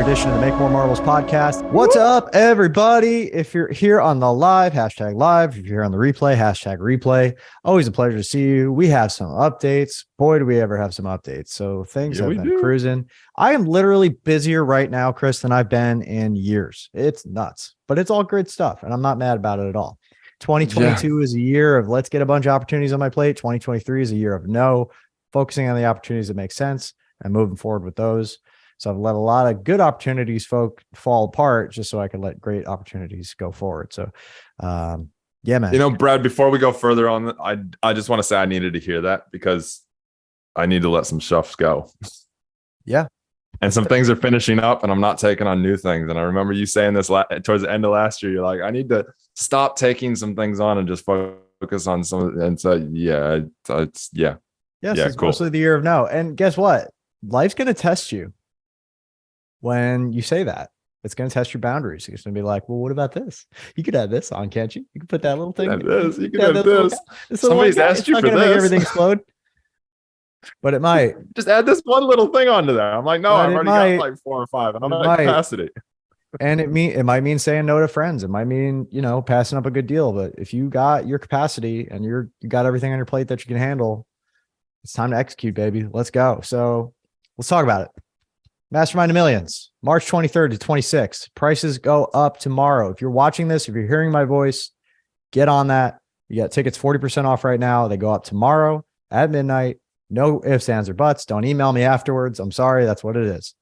edition of the Make More Marbles podcast. What's up, everybody? If you're here on the live, hashtag live. If you're here on the replay, hashtag replay. Always a pleasure to see you. We have some updates. Boy, do we ever have some updates. So things have been cruising. I am literally busier right now, Chris, than I've been in years. It's nuts, but it's all great stuff, and I'm not mad about it at all. 2022 is a year of let's get a bunch of opportunities on my plate. 2023 is a year of no, focusing on the opportunities that make sense and moving forward with those. So I've let a lot of good opportunities fall apart just so I can let great opportunities go forward. So, yeah, man. You know, Brad, before we go further on, I just want to say I needed to hear that because I need to let some stuff go. Yeah. And some things are finishing up and I'm not taking on new things. And I remember you saying this towards the end of last year, you're like, I need to stop taking some things on and just focus on some. And so, yeah. Yes, it's cool. mostly the year of no. And guess what? Life's going to test you. When you say that, it's going to test your boundaries. It's going to be like, well, what about this? You could add this on, can't you? You can put that little thing. You can add this. Somebody's asked you for this. Make everything explode. But it might. Just add this one little thing onto there. I'm like, no, I've already got like 4 or 5 and I'm at capacity. And it might mean saying no to friends. It might mean, passing up a good deal. But if you got your capacity and you got everything on your plate that you can handle, it's time to execute, baby. Let's go. So let's talk about it. Mastermind Millions, March 23rd to 26th. Prices go up tomorrow. If you're watching this, if you're hearing my voice, get on that. You got tickets 40% off right now. They go up tomorrow at midnight. No ifs, ands, or buts. Don't email me afterwards. I'm sorry. That's what it is.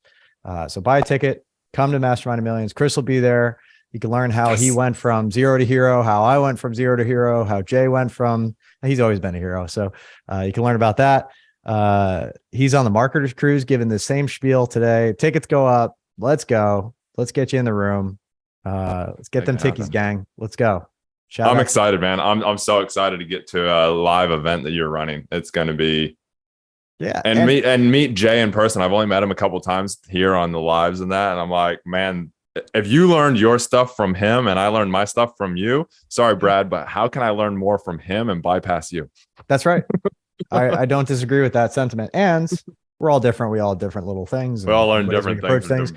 So buy a ticket. Come to Mastermind Millions. Chris will be there. You can learn how he went from zero to hero, how I went from zero to hero, how Jay went from, he's always been a hero. So you can learn about that. He's on the marketers cruise, giving the same spiel today. Tickets go up. Let's go. Let's get you in the room. Let's get them tickies, gang. Let's go. I'm excited, man. I'm so excited to get to a live event that you're running. It's going to be, and meet Jay in person. I've only met him a couple of times here on the lives and that. And I'm like, man, if you learned your stuff from him and I learned my stuff from you, sorry, Brad, but how can I learn more from him and bypass you? That's right. I don't disagree with that sentiment. And we're all different. We all have different little things. We all learn different things.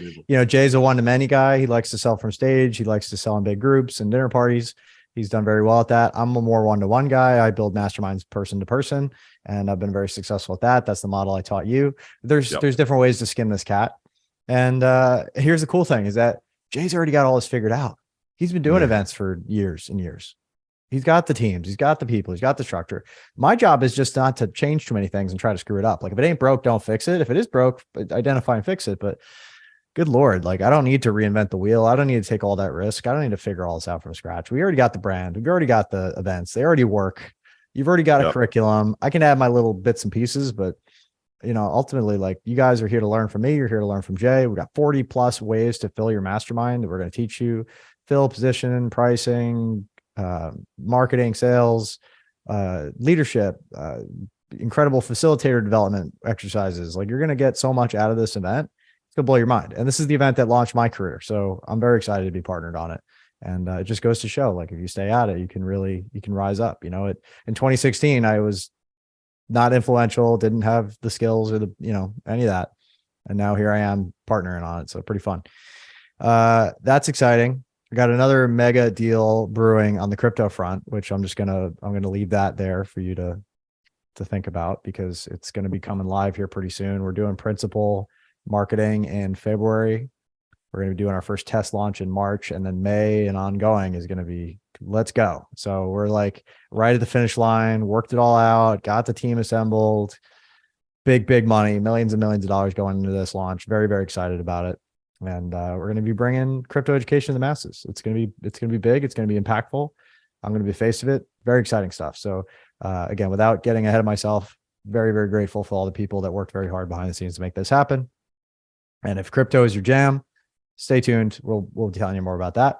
Jay's a one-to-many guy. He likes to sell from stage. He likes to sell in big groups and dinner parties. He's done very well at that. I'm a more one-to-one guy. I build masterminds person to person, and I've been very successful at that. That's the model I taught you. There's different ways to skin this cat. And here's the cool thing is that Jay's already got all this figured out. He's been doing events for years and years. He's got the teams, he's got the people, he's got the structure. My job is just not to change too many things and try to screw it up. Like if it ain't broke, don't fix it. If it is broke, identify and fix it. But good Lord, like I don't need to reinvent the wheel. I don't need to take all that risk. I don't need to figure all this out from scratch. We already got the brand. We've already got the events. They already work. You've already got a curriculum. I can add my little bits and pieces, but ultimately, like you guys are here to learn from me. You're here to learn from Jay. We've got 40 plus ways to fill your mastermind that we're going to teach you. Fill, position, pricing, marketing, sales, leadership, incredible facilitator development exercises. Like you're going to get so much out of this event. It's going to blow your mind. And this is the event that launched my career. So I'm very excited to be partnered on it. And it just goes to show, like, if you stay at it, you can rise up. In 2016, I was not influential, didn't have the skills or any of that. And now here I am partnering on it. So pretty fun. That's exciting. I got another mega deal brewing on the crypto front, which I'm going to leave that there for you to think about because it's going to be coming live here pretty soon. We're doing principal marketing in February. We're going to be doing our first test launch in March, and then May and ongoing is going to be let's go. So we're like right at the finish line, worked it all out, got the team assembled, big money, millions and millions of dollars going into this launch. Very, very excited about it. And we're going to be bringing crypto education to the masses. It's going to be big. It's going to be impactful. I'm going to be the face of it. Very exciting stuff. So again, without getting ahead of myself, very, very grateful for all the people that worked very hard behind the scenes to make this happen. And if crypto is your jam, stay tuned. We'll be telling you more about that.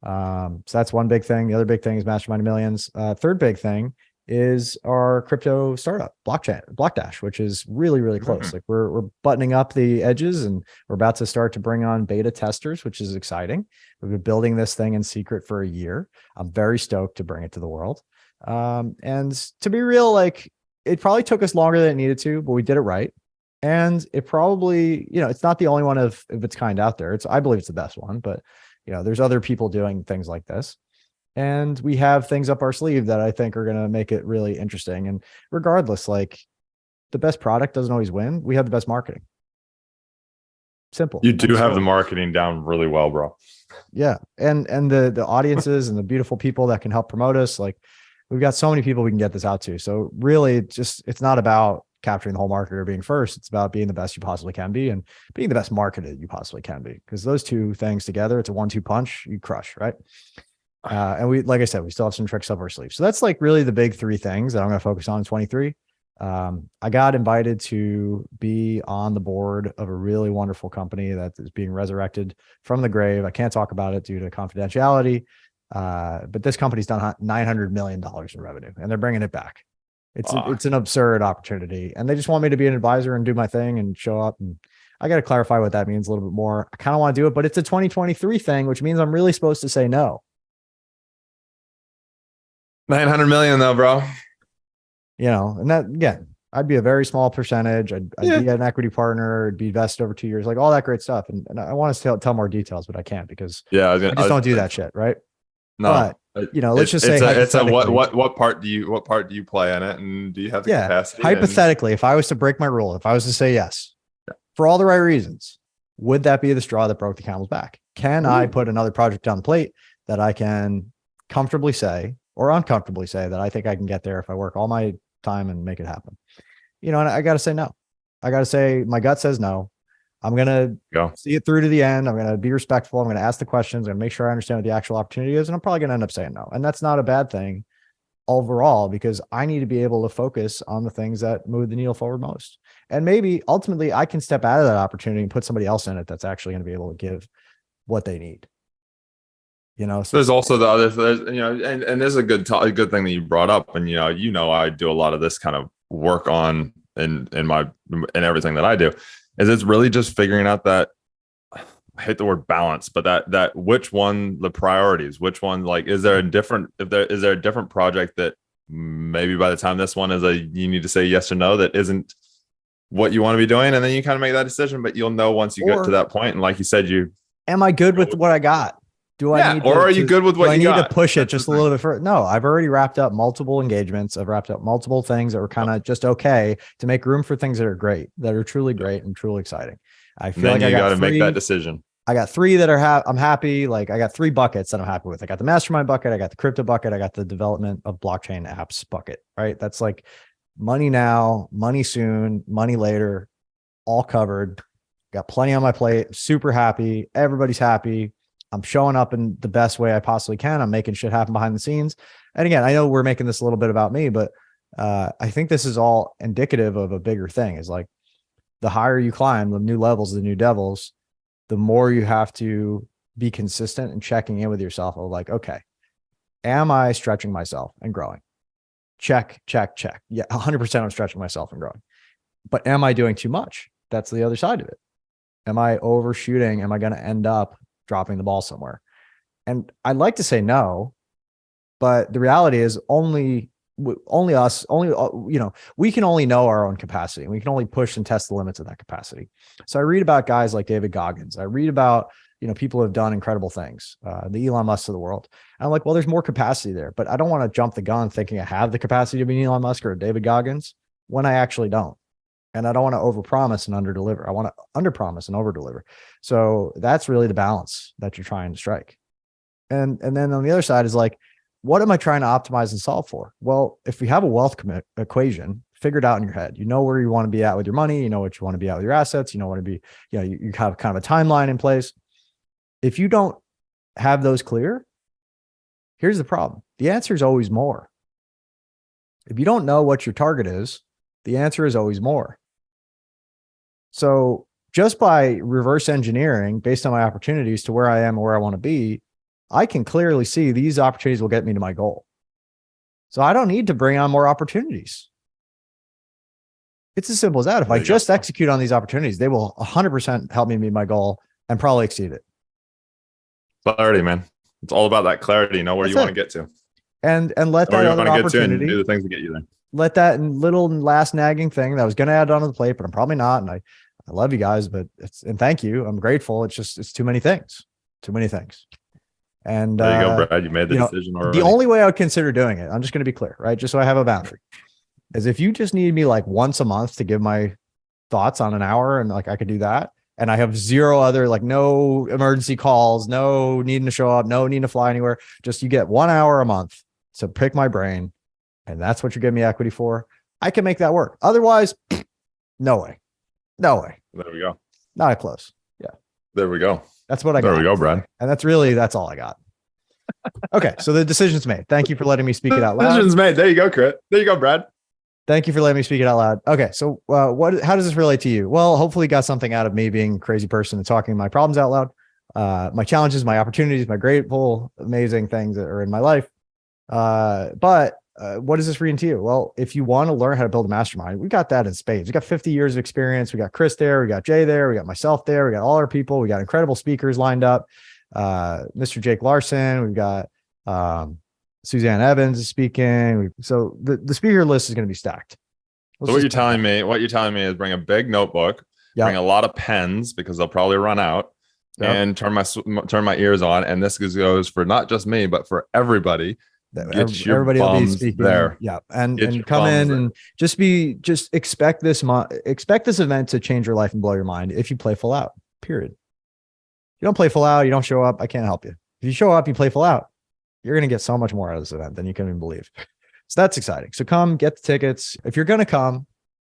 So that's one big thing. The other big thing is Mastermind Millions. Third big thing is our crypto startup, Blockdash, which is really, really close. Mm-hmm. Like we're buttoning up the edges and we're about to start to bring on beta testers, which is exciting. We've been building this thing in secret for a year. I'm very stoked to bring it to the world. And to be real, like it probably took us longer than it needed to, but we did it right. And it probably, it's not the only one of its kind out there. I believe it's the best one, but there's other people doing things like this. And we have things up our sleeve that I think are going to make it really interesting. And regardless, like, the best product doesn't always win. We have the best marketing. Simple. You do have the marketing down really well, bro. Yeah. And the audiences and the beautiful people that can help promote us. Like, we've got so many people we can get this out to. So really, it's not about capturing the whole market or being first. It's about being the best you possibly can be and being the best marketed you possibly can be. Because those two things together, it's a 1-2 punch, you crush, right? And we, like I said, we still have some tricks up our sleeve. So that's like really the big 3 things that I'm going to focus on in 23. I got invited to be on the board of a really wonderful company that is being resurrected from the grave. I can't talk about it due to confidentiality. But this company's done $900 million in revenue and they're bringing it back. It's an absurd opportunity. And they just want me to be an advisor and do my thing and show up. And I got to clarify what that means a little bit more. I kind of want to do it, but it's a 2023 thing, which means I'm really supposed to say no. 900 million though, bro. And that, again, I'd be a very small percentage. I'd be an equity partner. It'd be vested over 2 years, like all that great stuff. And I want to tell more details, but I can't because I just don't do that shit. Right. No, but, let's just say it's what part do you play in it? And do you have the capacity? Hypothetically, if I was to break my rule, if I was to say yes, for all the right reasons, would that be the straw that broke the camel's back? Can I put another project on the plate that I can comfortably say or uncomfortably say that I think I can get there if I work all my time and make it happen? And I got to say no. I got to say my gut says no. I'm going to see it through to the end. I'm going to be respectful. I'm going to ask the questions and make sure I understand what the actual opportunity is. And I'm probably going to end up saying no. And that's not a bad thing overall, because I need to be able to focus on the things that move the needle forward most. And maybe ultimately I can step out of that opportunity and put somebody else in it that's actually going to be able to give what they need. So there's also the other, and there's a good thing that you brought up. And, I do a lot of this kind of work on in everything that I do. Is it's really just figuring out that, I hate the word balance, but that which one, the priorities, which one, like, is there a different project that maybe by the time this one you need to say yes or no, that isn't what you want to be doing. And then you kind of make that decision, but you'll know once you get to that point. And like you said, am I good with what I got? Do I need are you good with what you got? I need to push it just a little bit further? No, I've already wrapped up multiple engagements. I've wrapped up multiple things that were kind of just okay to make room for things that are great, that are truly great and truly exciting. I feel like I got to make that decision. I got 3 that I'm happy. Like, I got 3 buckets that I'm happy with. I got the mastermind bucket. I got the crypto bucket. I got the development of blockchain apps bucket, right? That's like money now, money soon, money later, all covered. Got plenty on my plate. Super happy. Everybody's happy. I'm showing up in the best way I possibly can. I'm making shit happen behind the scenes. And again, I know we're making this a little bit about me, but I think this is all indicative of a bigger thing. Is like, the higher you climb, the new levels, the new devils, the more you have to be consistent and checking in with yourself of like, okay, am I stretching myself and growing? Check, check, check. Yeah, 100% I'm stretching myself and growing. But am I doing too much? That's the other side of it. Am I overshooting? Am I going to end up dropping the ball somewhere? And I'd like to say no, but the reality is only us, we can only know our own capacity. We can only push and test the limits of that capacity. So I read about guys like David Goggins. I read about, people who have done incredible things, the Elon Musks of the world. And I'm like, well, there's more capacity there, but I don't want to jump the gun thinking I have the capacity to be an Elon Musk or a David Goggins when I actually don't. And I don't want to overpromise and underdeliver. I want to underpromise and overdeliver. So that's really the balance that you're trying to strike. And then on the other side is like, what am I trying to optimize and solve for? Well, if we have a wealth equation figured out in your head, you know where you want to be at with your money, you know what you want to be at with your assets, you have kind of a timeline in place. If you don't have those clear, here's the problem. The answer is always more. If you don't know what your target is, the answer is always more. So just by reverse engineering based on my opportunities to where I am and where I want to be, I can clearly see these opportunities will get me to my goal. So I don't need to bring on more opportunities. It's as simple as that. If I just execute on these opportunities, they will 100% help me meet my goal and probably exceed it. Clarity, man. It's all about that clarity. Know where you want to get to. And let that other opportunity do the things that get you there. let that little last nagging thing that I was going to add onto the plate, but I'm probably not. And I love you guys, but and thank you. I'm grateful. It's too many things, And there you go, Brad. You made the decision already. The only way I would consider doing it, I'm just going to be clear, right? Just so I have a boundary, is if you just need me like once a month to give my thoughts on an hour, and like I could do that. And I have zero other, like no emergency calls, no needing to show up, no needing to fly anywhere. Just you get 1 hour a month to pick my brain. And that's what you're giving me equity for. I can make that work. Otherwise, no way. There we go. Not close. Yeah. There we go. That's what I got. There we go, Brad. And that's all I got. Okay. So the decision's made. Thank you for letting me speak it out loud. Decision's made. There you go, Crit. There you go, Brad. Thank you for letting me speak it out loud. Okay. So how does this relate to you? Well, hopefully you got something out of me being a crazy person and talking my problems out loud, my challenges, my opportunities, my grateful, amazing things that are in my life. But what does this read into you? Well, if you want to learn how to build a mastermind, we got that in spades. We got 50 years of experience. We got Chris there. We got Jay there. We got myself there. We got all our people. We got incredible speakers lined up. Mr. Jake Larson. We've got Suzanne Evans is speaking. So the speaker list is going to be stacked. So what you're telling me is bring a big notebook, bring a lot of pens because they'll probably run out, and turn my ears on. And this goes for not just me, but for everybody. Everybody will be speaking there. Yeah. And come in and just expect this event to change your life and blow your mind if you play full out, period. You don't play full out, you don't show up, I can't help you. If you show up, you play full out, you're going to get so much more out of this event than you can even believe. So that's exciting. So come get the tickets. If you're going to come,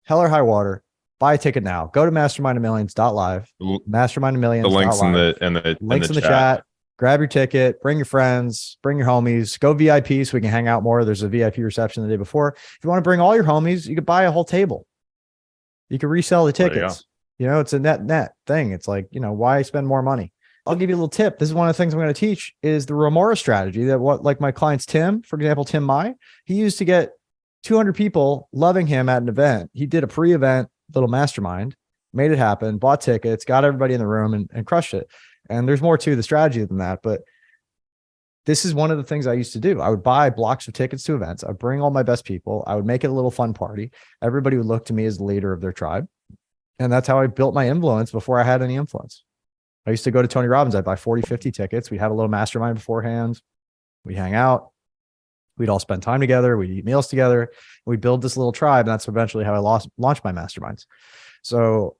hell or high water, buy a ticket now. Go to mastermindofmillions.live. Mastermindofmillions. The links in the chat. Grab your ticket, bring your friends, bring your homies, go VIP so we can hang out more. There's a VIP reception the day before. If you want to bring all your homies, you could buy a whole table. You can resell the tickets. It's a net thing. It's like, why spend more money? I'll give you a little tip. This is one of the things I'm going to teach is the Remora strategy that like my clients, Tim, for example, Tim Mai, he used to get 200 people loving him at an event. He did a pre-event little mastermind, made it happen, bought tickets, got everybody in the room and crushed it. And there's more to the strategy than that, but this is one of the things I used to do. I would buy blocks of tickets to events. I'd bring all my best people. I would make it a little fun party. Everybody would look to me as the leader of their tribe. And that's how I built my influence before I had any influence. I used to go to Tony Robbins. I'd buy 40, 50 tickets. We'd have a little mastermind beforehand. We'd hang out. We'd all spend time together. We'd eat meals together. We'd build this little tribe. And that's eventually how I launched my masterminds. So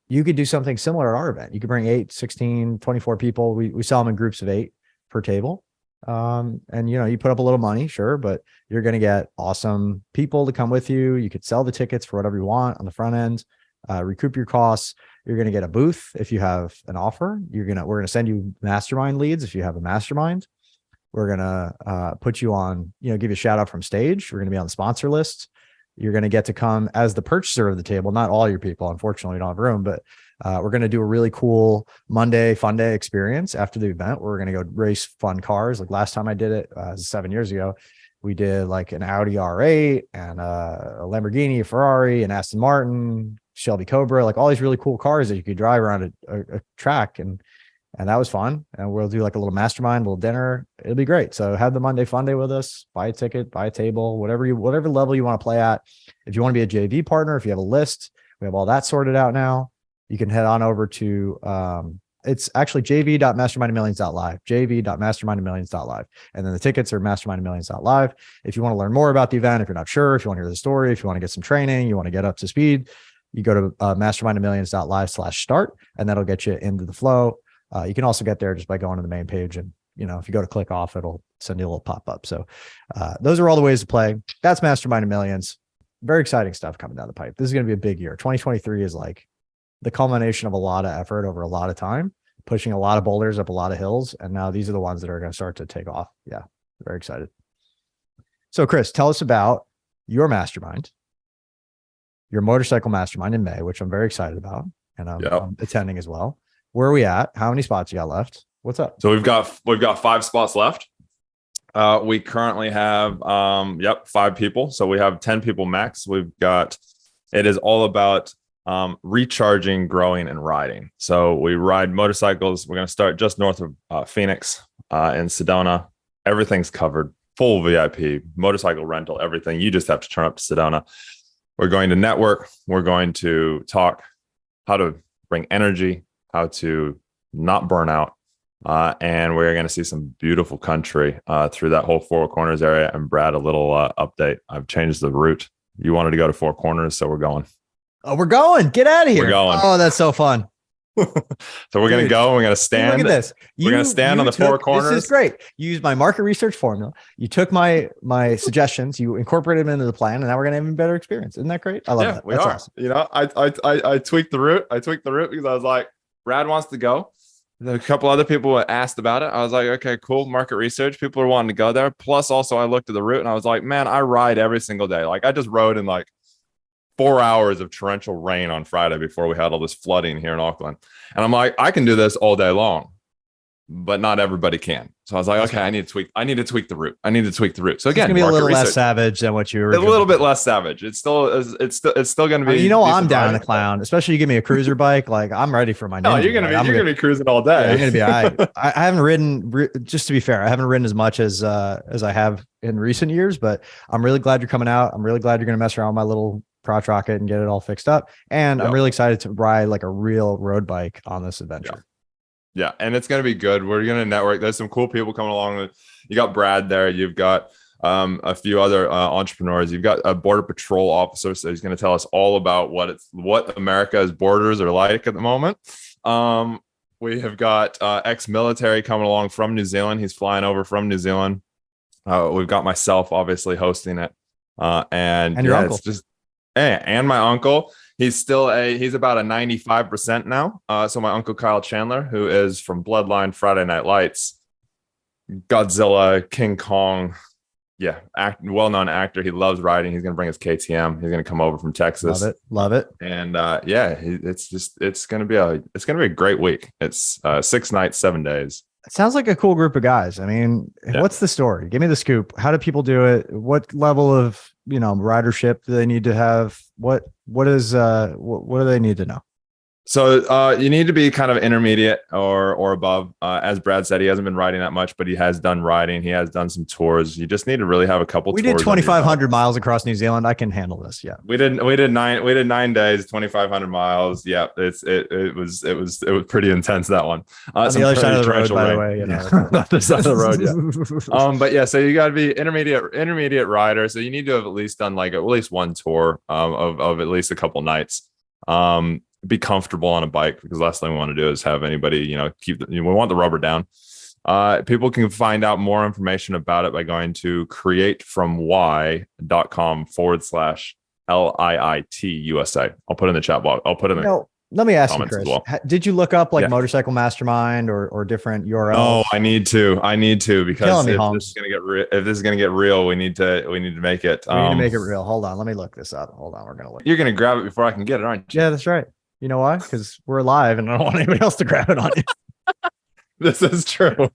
you could do something similar at our event. You could bring 8, 16, 24 people. We sell them in groups of 8 per table. And you put up a little money, sure, but you're going to get awesome people to come with you. You could sell the tickets for whatever you want on the front end, recoup your costs. You're going to get a booth if you have an offer. We're going to send you mastermind leads if you have a mastermind. We're going to put you on, give you a shout out from stage. We're going to be on the sponsor list. You're going to get to come as the purchaser of the table, not all your people. Unfortunately, we don't have room, but we're going to do a really cool Monday fun day experience after the event. We're going to go race fun cars. Like last time I did it 7 years ago, we did like an Audi R8 and a Lamborghini, a Ferrari, an Aston Martin, Shelby Cobra, like all these really cool cars that you could drive around a track. And that was fun. And we'll do like a little mastermind, a little dinner. It'll be great. So have the Monday fun day with us, buy a ticket, buy a table, whatever level you want to play at. If you want to be a JV partner, if you have a list, we have all that sorted out now. You can head on over to, it's actually jv.mastermindofmillions.live, jv.mastermindofmillions.live. And then the tickets are mastermindofmillions.live. If you want to learn more about the event, if you're not sure, if you want to hear the story, if you want to get some training, you want to get up to speed, you go to mastermindofmillions.live/start, and that'll get you into the flow. You can also get there just by going to the main page. And, if you go to click off, it'll send you a little pop-up. So those are all the ways to play. That's Mastermind of Millions. Very exciting stuff coming down the pipe. This is going to be a big year. 2023 is like the culmination of a lot of effort over a lot of time, pushing a lot of boulders up a lot of hills. And now these are the ones that are going to start to take off. Yeah. Very excited. So Chris, tell us about your mastermind, your motorcycle mastermind in May, which I'm very excited about. And I'm attending as well. Where are we at? How many spots you got left? What's up? So we've got 5 spots left. We currently have 5 people. So we have 10 people max. It is all about recharging, growing, and riding. So we ride motorcycles. We're going to start just north of Phoenix in Sedona. Everything's covered. full VIP, motorcycle rental, everything. You just have to turn up to Sedona. We're going to network. We're going to talk how to bring energy, how to not burn out. And we're going to see some beautiful country through that whole Four Corners area. And Brad, a little update. I've changed the route. You wanted to go to Four Corners, so we're going. Oh, we're going. Get out of here. We're going. Oh, that's so fun. So we're going to go. We're going to stand. Look at this. We're going to stand on the Four Corners. This is great. You used my market research formula. You took my suggestions. You incorporated them into the plan, and now we're going to have a better experience. Isn't that great? I love that. We are. Awesome. You know, I tweaked the route. I tweaked the route because I was like, Brad wants to go. A couple other people asked about it. I was like, okay, cool. Market research. People are wanting to go there. Plus, also, I looked at the route and I was like, man, I ride every single day. Like, I just rode in like 4 hours of torrential rain on Friday before we had all this flooding here in Auckland. And I'm like, I can do this all day long, but not everybody can. So I was like, okay, I need to tweak the route. So again, it's gonna be a little less savage than what you were. A little bit less savage. It's still going to be. You know, I'm down to clown, especially you give me a cruiser bike. Like, I'm ready for my. No, you're gonna be cruising all day. Yeah, you're gonna be. I haven't ridden. Just to be fair, I haven't ridden as much as I have in recent years. But I'm really glad you're coming out. I'm really glad you're gonna mess around with my little crotch rocket and get it all fixed up. And I'm really excited to ride like a real road bike on this adventure. Yeah, and it's going to be good. We're going to network. There's some cool people coming along. You got Brad there. You've got a few other entrepreneurs. You've got a border patrol officer. So he's going to tell us all about what America's borders are like at the moment. We have got ex-military coming along from New Zealand. He's flying over from New Zealand. We've got myself obviously hosting it. And your uncle. It's just, and my uncle. He's about a 95% now. So my uncle Kyle Chandler, who is from Bloodline, Friday Night Lights, Godzilla, King Kong, well-known actor. He loves riding. He's gonna bring his KTM. He's gonna come over from Texas. Love it. And it's gonna be a great week. It's 6 nights, 7 days. It sounds like a cool group of guys. I mean, What's the story? Give me the scoop. How do people do it? What level of ridership do they need to have? What do they need to know? So you need to be kind of intermediate or above. As Brad said, he hasn't been riding that much, but he has done riding. He has done some tours. You just need to really have a couple. We did 2,500 miles across New Zealand. I can handle this. Yeah, we did 9 days, 2,500 miles. Yeah, it was pretty intense, that one. On the other side of the road, by the way. The other side of the road. Yeah. But yeah, so you got to be intermediate rider. So you need to have at least done like at least one tour of at least a couple nights. Be comfortable on a bike, because the last thing we want to do is have anybody, we want the rubber down. People can find out more information about it by going to createfromwhy.com/LIIT-USA. I'll put in the chat box. I'll put in the let me ask you, Chris, did you look up like Motorcycle Mastermind or different URLs? Oh, I need to because if this is going to get real, we need to make it. We need to make it real. Hold on. Let me look this up. Hold on. We're going to look. You're going to grab it before I can get it, aren't you? Yeah, that's right. You know why? Because we're live and I don't want anybody else to grab it on you. This is true.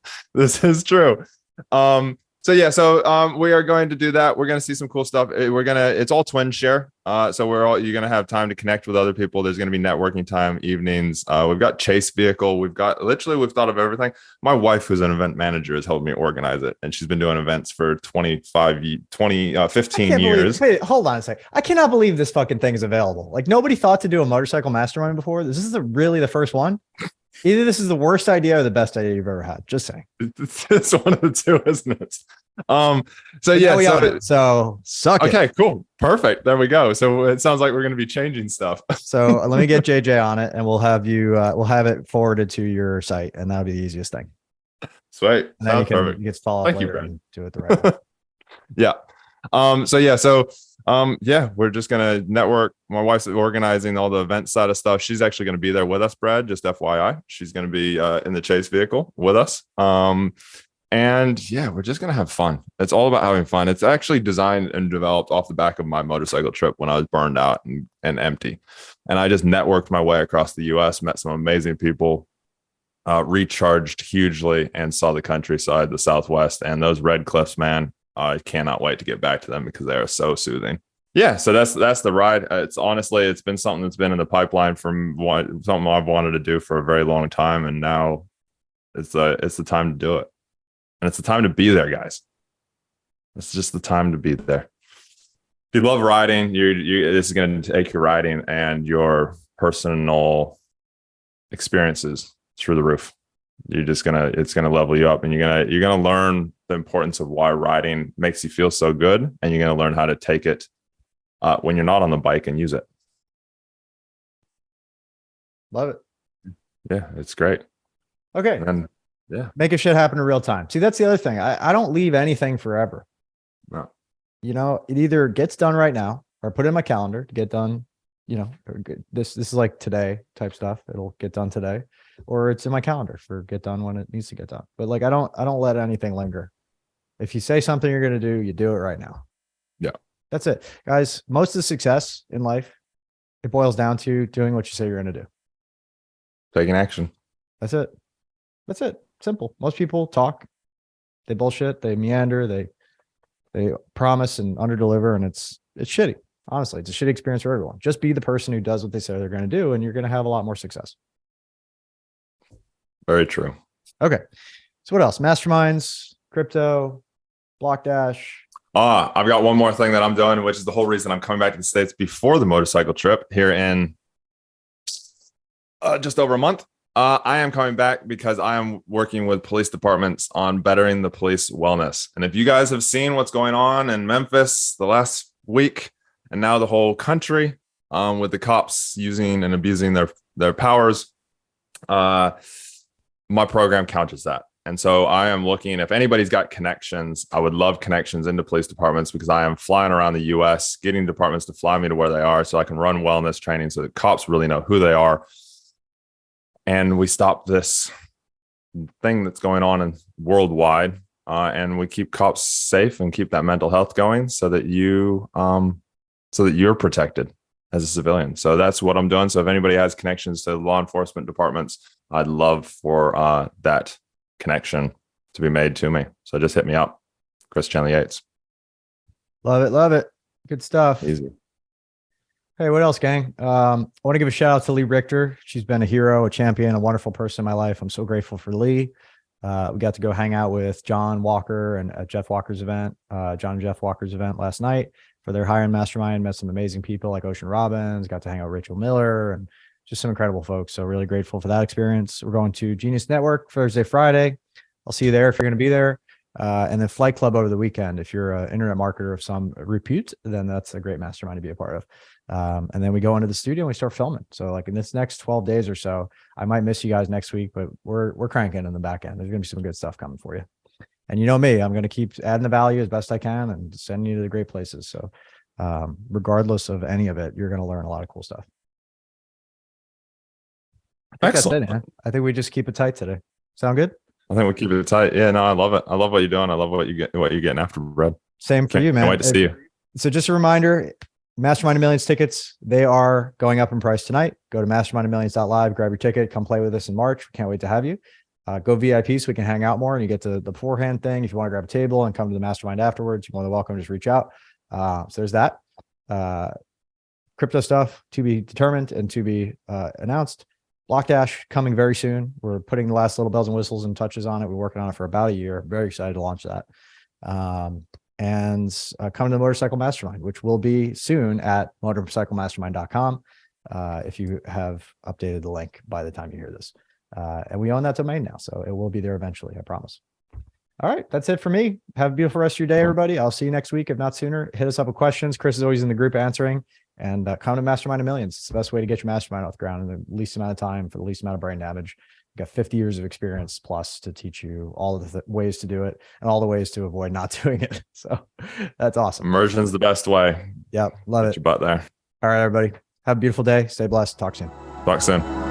So we are going to do that. We're going to see some cool stuff. It's all twin share. So you're going to have time to connect with other people. There's going to be networking time, evenings. We've got chase vehicle. We've thought of everything. My wife, who's an event manager, has helped me organize it. And she's been doing events for 15 years. Wait, hold on a sec. I cannot believe this fucking thing is available. Like, nobody thought to do a motorcycle mastermind before. This is really the first one. Either this is the worst idea or the best idea you've ever had. Just saying. It's one of the two, isn't it? So suck it. Okay, cool. Perfect. There we go. So it sounds like we're going to be changing stuff. So let me get JJ on it and we'll have it forwarded to your site, and that'll be the easiest thing. Sweet. And then you get to follow up later and do it the right way. Yeah. We're just going to network. My wife's organizing all the event side of stuff. She's actually going to be there with us, Brad, just FYI. She's going to be in the chase vehicle with us. We're just going to have fun. It's all about having fun. It's actually designed and developed off the back of my motorcycle trip when I was burned out and empty. And I just networked my way across the US, met some amazing people, recharged hugely, and saw the countryside, the Southwest, and those red cliffs, man. I cannot wait to get back to them because they are so soothing. Yeah, so that's the ride. It's been something that's been in the pipeline from something I've wanted to do for a very long time, and now it's the time to do it, and it's the time to be there, guys. It's just the time to be there. If you love riding, this is going to take your riding and your personal experiences through the roof. It's gonna level you up, and you're gonna learn the importance of why riding makes you feel so good, and you're gonna learn how to take it when you're not on the bike and use it. Love it. Yeah, it's great. Okay. And yeah, making shit happen in real time. See, that's the other thing. I don't leave anything forever. No. You know, it either gets done right now or put it in my calendar to get done. You know, this is like today type stuff. It'll get done today, or it's in my calendar for get done when it needs to get done. But like, I don't let anything linger. If you say something you're going to do, you do it right now. Yeah. That's it, guys. Most of the success in life, it boils down to doing what you say you're going to do. Taking action. That's it. That's it. Simple. Most people talk, they bullshit, they meander, they promise and underdeliver, and it's shitty. Honestly, it's a shitty experience for everyone. Just be the person who does what they say they're going to do, and you're going to have a lot more success. Very true. Okay. So what else? Masterminds, crypto, Block Dash. I've got one more thing that I'm doing, which is the whole reason I'm coming back to the States before the motorcycle trip here in just over a month. I am coming back because I am working with police departments on bettering the police wellness. And if you guys have seen what's going on in Memphis the last week and now the whole country with the cops using and abusing their powers, my program counters that. And so I am looking, if anybody's got connections, I would love connections into police departments, because I am flying around the US, getting departments to fly me to where they are so I can run wellness training so that cops really know who they are. And we stop this thing that's going on in worldwide, and we keep cops safe and keep that mental health going so that you're protected as a civilian. So that's what I'm doing. So if anybody has connections to law enforcement departments, I'd love for that connection to be made to me. So just hit me up, Chris Chandler Yates. Love it. Love it. Good stuff. Easy. Hey, what else, gang? I want to give a shout out to Lee Richter. She's been a hero, a champion, a wonderful person in my life. I'm so grateful for Lee. We got to go hang out with John Walker and at Jeff Walker's event, John and Jeff Walker's event last night for their high-end mastermind. Met some amazing people like Ocean Robbins, got to hang out with Rachel Miller, and just some incredible folks. So really grateful for that experience. We're going to Genius Network Thursday, Friday. I'll see you there if you're going to be there. And then Flight Club over the weekend. If you're an internet marketer of some repute, then that's a great mastermind to be a part of. And then we go into the studio and we start filming. So like in this next 12 days or so, I might miss you guys next week, but we're cranking in the back end. There's going to be some good stuff coming for you. And you know me, I'm going to keep adding the value as best I can and sending you to the great places. So regardless of any of it, you're going to learn a lot of cool stuff. Excellent. That's it, man. I think we just keep it tight today. Sound good? I think we keep it tight. Yeah, no, I love it. I love what you're doing. I love what you're getting after, Brad. Same for you, man. Can't wait to see you. So just a reminder, Mastermind Millions tickets, they are going up in price tonight. Go to mastermindmillions.live, grab your ticket, come play with us in March. We can't wait to have you. Go VIP so we can hang out more and you get to the beforehand thing. If you want to grab a table and come to the mastermind afterwards, you're more than welcome. Just reach out. So there's that. Crypto stuff to be determined and to be announced. Block Dash coming very soon. We're putting the last little bells and whistles and touches on it. We're working on it for about a year. Very excited to launch that. And come to the Motorcycle Mastermind, which will be soon at motorcyclemastermind.com. If you have updated the link by the time you hear this. And we own that domain now, so it will be there eventually, I promise. All right, that's it for me. Have a beautiful rest of your day, everybody. I'll see you next week, if not sooner. Hit us up with questions. Chris is always in the group answering. And come to Mastermind Millions. It's the best way to get your mastermind off the ground in the least amount of time for the least amount of brain damage. You've got 50 years of experience plus to teach you all of the ways to do it and all the ways to avoid not doing it. So that's awesome. Immersion's the best way. Yep, love it. Get your butt there. All right, everybody. Have a beautiful day. Stay blessed. Talk soon. Talk soon.